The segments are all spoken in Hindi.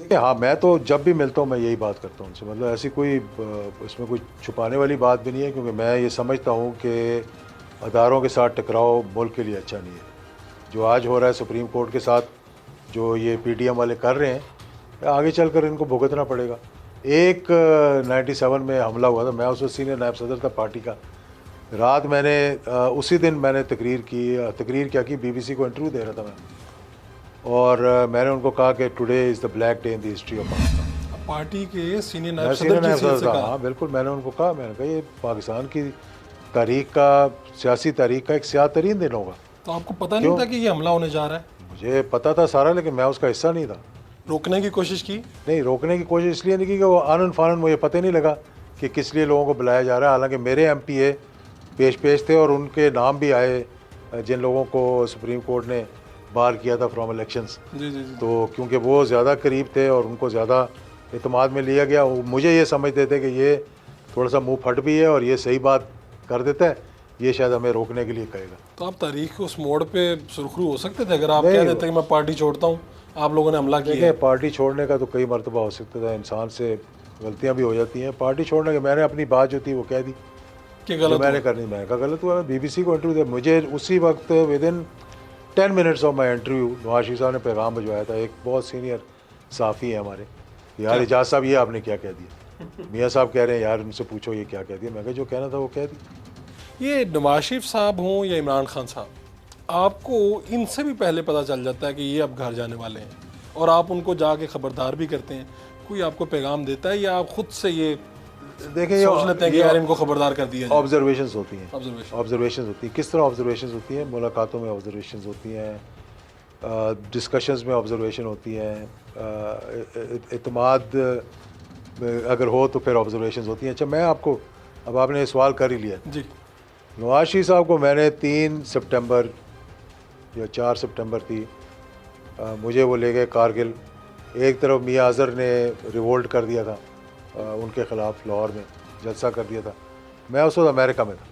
देखिए हाँ, मैं तो जब भी मिलता हूँ मैं यही बात करता हूँ उनसे, मतलब ऐसी कोई इसमें कोई छुपाने वाली बात भी नहीं है, क्योंकि मैं ये समझता हूँ कि अदारों के साथ टकराव मुल्क के लिए अच्छा नहीं है। जो आज हो रहा है सुप्रीम कोर्ट के साथ, जो ये पीटीएम वाले कर रहे हैं, आगे चलकर इनको भुगतना पड़ेगा। एक 97 में हमला हुआ था, मैं उस वक्त सीनियर नायब सदर था पार्टी का। रात मैंने उसी दिन मैंने तकरीर क्या की, बीबीसी को इंटरव्यू दे रहा था मैं, और मैंने उनको कहा कि today is the black day in the history of Pakistan. Party के सीनियर नायब मैं सदर सीनियर की नायब हैसियत सदर से था, कहा। हाँ बिल्कुल। मैंने कहा ये पाकिस्तान की तारीख का, सियासी तारीख का एक स्याह तरीन दिन होगा। तो आपको पता नहीं क्यों? था कि ये हमला होने जा रहा है? मुझे पता था सारा, लेकिन मैं उसका हिस्सा नहीं था। रोकने की कोशिश की? नहीं, रोकने की कोशिश इसलिए नहीं की कि वो आनन फानन मुझे पता ही नहीं लगा कि किस लिए लोगों को बुलाया जा रहा है। हालांकि मेरे एमपीए पेश थे और उनके नाम भी आए, जिन लोगों को सुप्रीम कोर्ट ने बार किया था फ्रॉम इलेक्शंस। जी जी जी। तो क्योंकि वो ज़्यादा करीब थे और उनको ज़्यादा एतमाद में लिया गया, मुझे ये समझते थे कि ये थोड़ा सा मुंह फट भी है और ये सही बात कर देता है, ये शायद हमें रोकने के लिए कहेगा। तो आप तारीख के उस मोड़ पे सुरखरू हो सकते थे अगर आप कह नहीं, देते कि मैं पार्टी छोड़ता हूँ, आप लोगों ने हमला किया देखिए है। पार्टी छोड़ने का तो कई मरतबा हो सकता था, इंसान से गलतियां भी हो जाती हैं। पार्टी छोड़ने के मैंने अपनी बात जो थी वो कह दी, कि जो गलत मैंने हुआ। करनी मैंने कहा गलत हुआ। मैं बीबीसी को इंटरव्यू दिया, मुझे उसी वक्त with in 10 minutes of my interview Nawaz Sharif साहब ने पैगाम भिजवाया था। एक बहुत सीनियर साफ़ी है हमारे, यार क्या? एजाज साहब ये आपने क्या कह दिया, मियाँ साहब कह रहे हैं यार उनसे पूछो ये क्या कह दिया। मैं कहा जो कहना था वो कह दी। ये नवाज शरीफ साहब हों या इमरान खान साहब, आपको इनसे भी पहले पता चल जाता है कि ये अब घर जाने वाले हैं और आप उनको जाके खबरदार भी करते हैं? कोई आपको पैगाम देता है या आप खुद से ये देखिए सोच लेते हैं कि यार इनको खबरदार कर दिया जाए? ऑब्जर्वेशंस होती हैं। ऑब्जर्वेशन। ऑब्जर्वेशंस होती हैं। किस तरह ऑब्जर्वेशंस होती हैं? मुलाकातों में ऑब्जर्वेशंस होती हैं, डिस्कशंस में ऑब्जर्वेशन होती हैं, इतमाद अगर हो तो फिर ऑब्जर्वेशंस होती हैं। अच्छा, मैं आपको, अब आपने ये सवाल कर ही लिया। जी। नवाज शरीफ साहब को मैंने 3 सितंबर या 4 सितंबर थी, मुझे वो ले गए कारगिल। एक तरफ मियाँ अज़हर ने रिवोल्ट कर दिया था उनके ख़िलाफ़, लाहौर में जलसा कर दिया था। मैं उस वक्त अमेरिका में था।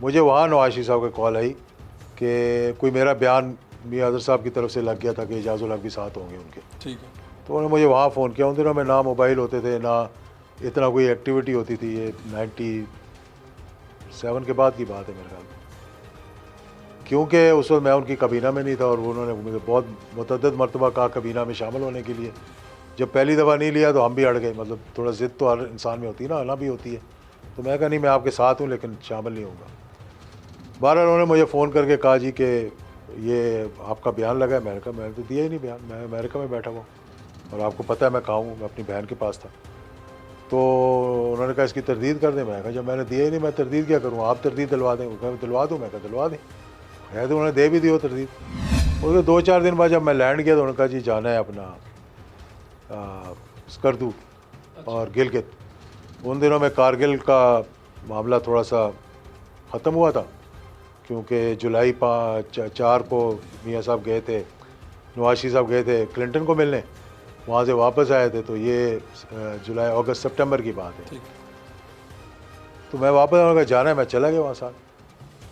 मुझे वहाँ नवाज शरीफ साहब की कॉल आई कि कोई मेरा बयान मियाँ अज़हर साहब की तरफ से लग गया था कि एजाज़ुल हक भी साथ होंगे उनके। ठीक है। तो उन्होंने मुझे वहाँ फ़ोन किया। उन दिनों में ना मोबाइल होते थे, ना इतना कोई एक्टिविटी होती थी। ये 97 के बाद की बात है मेरे ख्याल में, क्योंकि उस वक्त मैं उनकी कबीना में नहीं था और उन्होंने मुझे बहुत मुतअद्दिद मरतबा कहा कबीना में शामिल होने के लिए। जब पहली दफ़ा नहीं लिया तो हम भी अड़ गए, मतलब थोड़ा ज़िद तो हर इंसान में होती है ना, आना भी होती है। तो मैं कहा नहीं, मैं आपके साथ हूँ लेकिन शामिल नहीं होगा। बहरहाल उन्होंने मुझे फ़ोन करके कहा जी कि ये आपका बयान लगा है। मैंने कहा मैंने तो दिया ही नहीं बयान, मैं अमेरिका में बैठा हुआ और आपको पता है मैं कहाँ हूँ, मैं अपनी बहन के पास था। तो उन्होंने कहा इसकी तरदीद कर दें। मैं कहा जब मैंने दिया ही नहीं, मैं तरदीद क्या करूँ, आप तरदीद दिलवा दें। वो कहा दिलवा दूँ। मैं कहा दिलवा दें। है तो उन्होंने दे भी दी हो तरदीद। उसके 2-4 दिन बाद जब मैं लैंड किया तो उन्होंने कहा जी जाना है अपना स्कर्दू और गिलगित। उन दिनों में कारगिल का मामला थोड़ा सा ख़त्म हुआ था, क्योंकि जुलाई 4 को मियाँ साहब गए थे, नवाज शरीफ साहब गए थे क्लिंटन को मिलने, वहाँ से वापस आए थे। तो ये जुलाई अगस्त सितंबर की बात है। ठीक। तो मैं वापस उन्होंने कहा जाना है, मैं चला गया वहाँ साथ।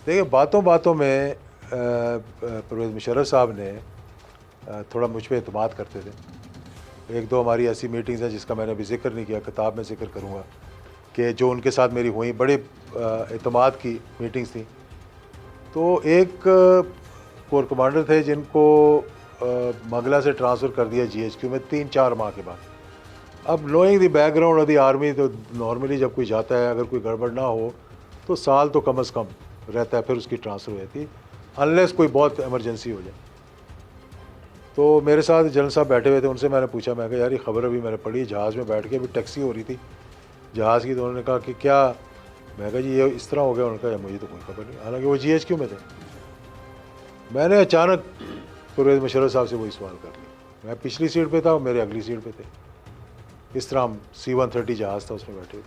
देखिए बातों बातों में परवेज़ मुशर्रफ साहब ने थोड़ा मुझ पर एतमाद करते थे। एक दो हमारी ऐसी मीटिंग्स हैं जिसका मैंने अभी जिक्र नहीं किया, किताब में जिक्र करूँगा, कि जो उनके साथ मेरी हुई बड़े एतमाद की मीटिंग्स थी। तो एक कोर कमांडर थे जिनको मंगला से ट्रांसफ़र कर दिया GHQ में 3-4 माह के बाद। अब knowing the background of the army, तो नॉर्मली जब कोई जाता है अगर कोई गड़बड़ ना हो तो साल तो कम अज़ कम रहता है, फिर उसकी ट्रांसफ़र हो जाती है, अनलेस कोई बहुत इमरजेंसी हो जाए। तो मेरे साथ जनरल साहब बैठे हुए थे, उनसे मैंने पूछा, मैं कहा यार ये ख़बर अभी मैंने पढ़ी, जहाज़ में बैठ के अभी टैक्सी हो रही थी जहाज़ की। तो उन्होंने कहा कि क्या? मैं कहा जी ये इस तरह हो गया। उन्होंने कहा मुझे तो कोई खबर नहीं, हालांकि वो GHQ में थे। मैंने अचानक परवेज़ मुशर्रफ साहब से वही सवाल कर लिया। मैं पिछली सीट पे था और मेरे अगली सीट पे थे। इस तरह हम C-130 जहाज़ था उसमें बैठे हुए।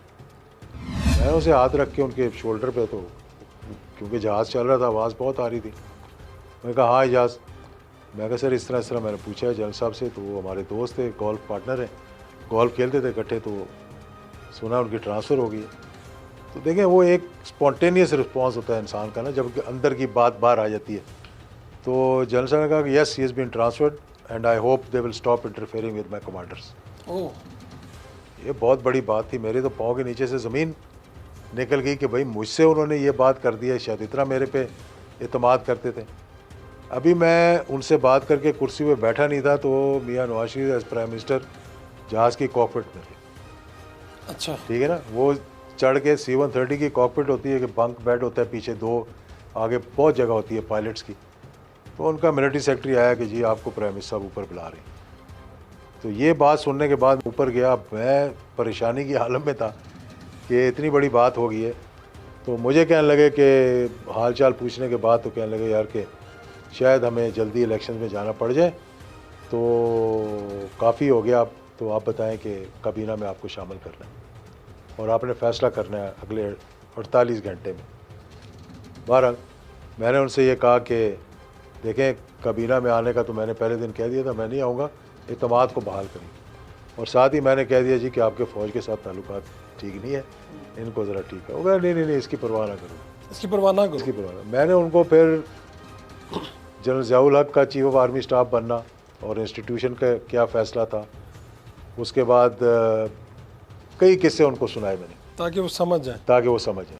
मैंने उसे हाथ रख के उनके शोल्डर पे, तो क्योंकि जहाज़ चल रहा था आवाज़ बहुत आ रही थी। मैंने कहा हाँ एजाज़। मैं कहा सर इस तरह मैंने पूछा है जनरल साहब से, तो वो हमारे दोस्त थे, गोल्फ पार्टनर हैं, गोल्फ खेलते थे इकट्ठे, तो सुना उनकी ट्रांसफ़र हो गई है। तो देखें वो एक स्पॉन्टेनियस रिस्पॉन्स होता है इंसान का ना, जब अंदर की बात बाहर आ जाती है। तो जनरल साहब ने कहा कि yes he is been transferred and I hope they will stop interfering with my commanders. Oh, ये बहुत बड़ी बात थी, मेरे तो पाँव के नीचे से ज़मीन निकल गई कि भाई मुझसे उन्होंने ये बात कर दी है, शायद इतना मेरे पे एतमाद करते थे। अभी मैं उनसे बात करके कुर्सी पे बैठा नहीं था तो मियां Nawaz Sharif as prime minister जहाज़ की कॉकपिट में थे, अच्छा। ठीक है ना। वो चढ़ के C-130 की कॉकपिट होती है कि बंक बेड होता है, पीछे दो, आगे बहुत जगह होती है पायलट्स की। तो उनका मिलिट्री सेक्रेटरी आया कि जी आपको प्राइम मिनिस्टर साहब ऊपर बुला रहे हैं। तो ये बात सुनने के बाद ऊपर गया, मैं परेशानी की हालत में था कि इतनी बड़ी बात हो गई है। तो मुझे कहने लगे कि हाल चाल पूछने के बाद तो कहने लगे यार कि शायद हमें जल्दी इलेक्शन में जाना पड़ जाए, तो काफ़ी हो गया, आप तो आप बताएं कि काबीना में आपको शामिल करना है और आपने फ़ैसला करना है अगले 48 घंटे में। बहरहाल मैंने उनसे ये कहा कि देखें, काबीना में आने का तो मैंने पहले दिन कह दिया था, मैं नहीं आऊँगा, एतमाद को बहाल करिए। और साथ ही मैंने कह दिया जी कि आपके फ़ौज के साथ ताल्लुकात ठीक नहीं है, इनको ज़रा ठीक है। वो कहा नहीं, इसकी परवाह ना करो, इसकी परवाह ना इसकी करो। परवाह ना। मैंने उनको फिर जनरल ज़ियाउल हक का चीफ ऑफ आर्मी स्टाफ बनना और इंस्टीट्यूशन का क्या फ़ैसला था, उसके बाद कई किस्से उनको सुनाए मैंने ताकि वो समझ जाए। ताकि वो समझें।